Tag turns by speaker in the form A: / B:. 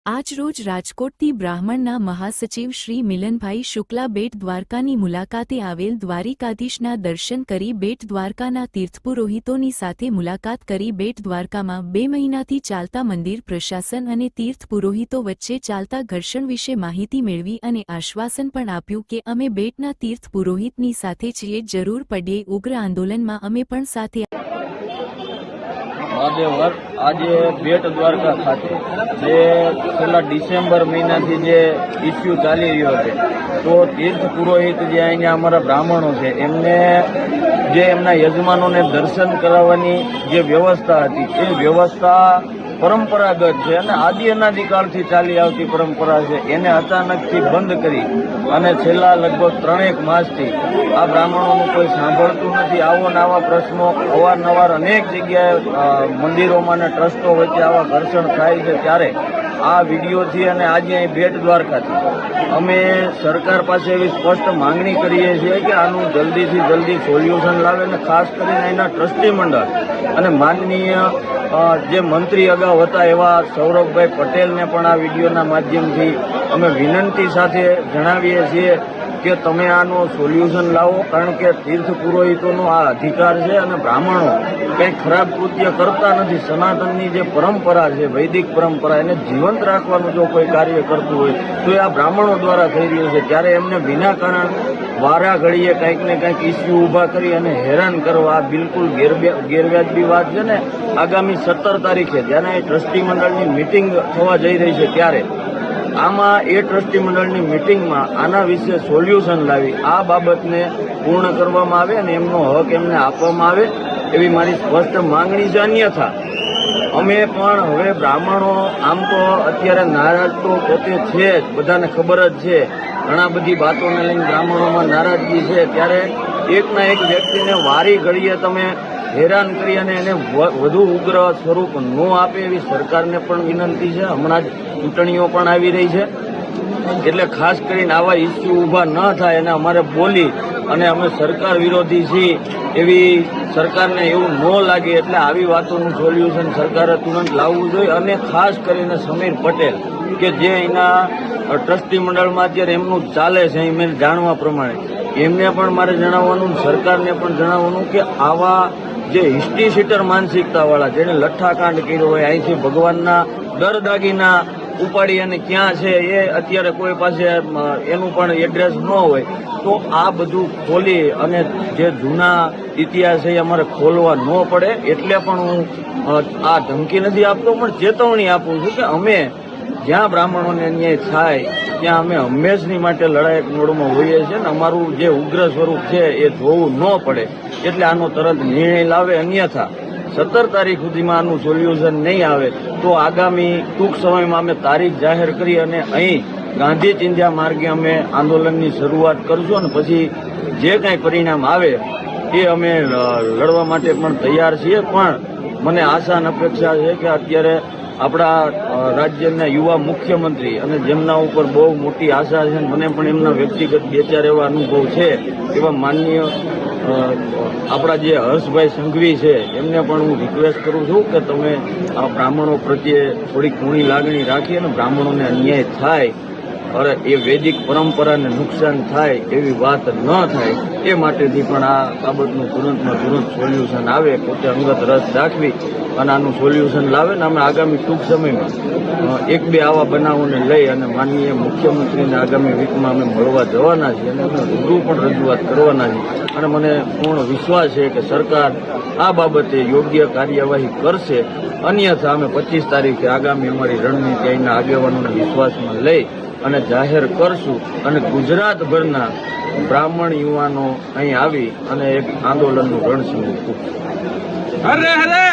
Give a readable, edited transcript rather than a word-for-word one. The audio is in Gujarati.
A: આજરોજ રાજકોટથી બ્રાહ્મણના મહાસચિવ શ્રી મિલનભાઈ શુક્લા બેટ દ્વારકાની મુલાકાતે આવેલ દ્વારિકાધીશના દર્શન કરી બેટ દ્વારકાના તીર્થપુરોહિતોની સાથે મુલાકાત કરી બેટ દ્વારકામાં 2 મહિનાથી ચાલતા મંદિર પ્રશાસન અને તીર્થપુરોહિતો વચ્ચે ચાલતા ઘર્ષણ વિશે માહિતી મેળવી અને આશ્વાસન પણ આપ્યું કે અમે બેટના તીર્થપુરોહિતની સાથે છીએ, જરૂર પડ્યે ઉગ્ર આંદોલનમાં અમે પણ સાથે
B: મહાદેવર આજે બેટ દ્વારકા ખાતે જે છેલ્લા ડિસેમ્બર મહિનાથી જે ઇસ્યુ ચાલી રહ્યો છે, તો તીર્થ પુરોહિત જે અહીંયા અમારા બ્રાહ્મણો છે એમને જે એમના યજમાનોને દર્શન કરાવવાની જે વ્યવસ્થા હતી એ વ્યવસ્થા પરંપરાગત છે અને આદિ અનાદિકાળથી ચાલી આવતી પરંપરા છે, એને અચાનકથી બંધ કરી અને છેલ્લા લગભગ 3 માસથી આ બ્રાહ્મણોનું કોઈ સાંભળતું નથી. આવો ને આવા પ્રશ્નો અવારનવાર અનેક જગ્યાએ મંદિરોમાં અને ટ્રસ્ટો વચ્ચે આવા ઘર્ષણ થાય છે. ત્યારે આ વિડીયોથી અને આજે અહીં બેટ દ્વારકાથી અમે સરકાર પાસે એવી સ્પષ્ટ માંગણી કરીએ છીએ કે આનું જલ્દીથી જલ્દી સોલ્યુશન લાવે અને ખાસ કરીને એના ટ્રસ્ટી મંડળ અને માનનીય જે મંત્રી અગાઉ હતા એવા સૌરભભાઈ પટેલને પણ આ વિડીયોના માધ્યમથી અમે વિનંતી સાથે જણાવીએ છીએ કે તમે આનું સોલ્યુશન લાવો, કારણ કે તીર્થ પુરોહિતોનો આ અધિકાર છે અને બ્રાહ્મણો કંઈ ખરાબ કૃત્ય કરતા નથી. સનાતનની જે પરંપરા છે, વૈદિક પરંપરા, એને જીવંત રાખવાનું જો કોઈ કાર્ય કરતું હોય તો એ આ બ્રાહ્મણો દ્વારા થઈ રહ્યું છે. ત્યારે એમને વિના કારણ વારા ઘડીએ કંઈક ને કંઈક ઇસ્યુ ઊભા કરી અને હેરાન કરવા આ બિલકુલ ગેરવ્યાજબી વાત છે ને. આગામી 17 તારીખે જ્યારે ટ્રસ્ટી મંડળની મિટિંગ થવા જઈ રહી છે, ત્યારે આમાં એ ટ્રસ્ટી મંડળની મિટિંગમાં આના વિશે સોલ્યુશન લાવી આ બાબતને પૂર્ણ કરવામાં આવે અને એમનો હક એમને આપવામાં આવે એવી મારી સ્પષ્ટ માંગણી છે. અન્યથા અમે પણ હવે બ્રાહ્મણો આમ તો અત્યારે નારાજ તો પોતે છે જ, બધાને ખબર જ છે, ઘણા બધી વાતોને લઈને બ્રાહ્મણોમાં નારાજગી છે. ત્યારે એકના એક વ્યક્તિને વારી ઘડીએ તમે હેરાન કરી અને એને વધુ ઉગ્ર સ્વરૂપ ન આપે એવી સરકારને પણ વિનંતી છે. હમણાં જ ચૂંટણીઓ પણ આવી રહી છે, એટલે ખાસ કરીને આવા ઇસ્યુ ઊભા ન થાય અને અમારે બોલી અને અમે સરકાર વિરોધી છીએ એવી સરકારને એવું ન લાગે, એટલે આવી વાતોનું સોલ્યુશન સરકારે તુરંત લાવવું જોઈએ. અને ખાસ કરીને સમીર પટેલ કે જે એના ટ્રસ્ટી મંડળમાં અત્યારે એમનું ચાલે છે, મેં જાણવા પ્રમાણે એમને પણ મારે જણાવવાનું, સરકારને પણ જણાવવાનું કે આવા જે હિસ્ટ્રી સીટર માનસિકતાવાળા જેને લઠ્ઠાકાંડ કર્યો હોય, અહીંથી ભગવાનના દાગીના ઉપાડી અને ક્યાં છે એ અત્યારે કોઈ પાસે એનું પણ એડ્રેસ ન હોય, તો આ બધું ખોલી અને જે જૂના ઇતિહાસ છે અમારે ખોલવા ન પડે. એટલે પણ હું આ ધમકી નથી આપતો, પણ ચેતવણી આપું છું કે અમે જ્યાં બ્રાહ્મણોને અન્યાય થાય ત્યાં અમે હંમેશની માટે લડાયક મોડમાં હોઈએ છીએ ને અમારું જે ઉગ્ર સ્વરૂપ છે એ જોવું ન પડે, એટલે આનો તરત નિર્ણય લાવે. અન્યથા 17 તારીખ સુધીમાં આનું સોલ્યુશન નહીં આવે તો આગામી ટૂંક સમયમાં અમે તારીખ જાહેર કરી અને અહીં ગાંધી ચિંધ્યા માર્ગે અમે આંદોલનની શરૂઆત કરશું અને પછી જે કાંઈ પરિણામ આવે એ અમે લડવા માટે પણ તૈયાર છીએ. પણ મને આશા અને અપેક્ષા છે કે અત્યારે આપણા રાજ્યના યુવા મુખ્યમંત્રી અને જેમના ઉપર બહુ મોટી આશા છે, મને પણ એમના વ્યક્તિગત 2-4 એવા અનુભવ છે, એવા માનનીય આપણા જે હર્ષભાઈ સંઘવી છે એમને પણ હું રિક્વેસ્ટ કરું છું કે તમે આ બ્રાહ્મણો પ્રત્યે થોડીક ઊંડી લાગણી રાખી અને બ્રાહ્મણોને અન્યાય થાય અને એ વૈદિક પરંપરાને નુકસાન થાય એવી વાત ન થાય એ માટેથી પણ આ બાબતનું તુરંતમાં તુરંત સોલ્યુશન આવે, પોતે અંગત રસ દાખવી અને આનું સોલ્યુશન લાવે ને અમે આગામી ટૂંક સમયમાં 1-2 આવા બનાવોને લઈ અને માનનીય મુખ્યમંત્રીને આગામી વીકમાં અમે મળવા જવાના છીએ અને અમે રૂબરૂ પણ રજૂઆત કરવાના છીએ. અને મને પૂર્ણ વિશ્વાસ છે કે સરકાર આ બાબતે યોગ્ય કાર્યવાહી કરશે. અન્યથા અમે 25 તારીખે આગામી અમારી રણનીતિ અહીંના આગેવાનોને વિશ્વાસમાં લઈ અને જાહેર કરશું અને ગુજરાતભરના બ્રાહ્મણ યુવાનો અહીં આવી અને એક આંદોલનનું રણસિંહ ફૂંકશું.
C: હરે હરે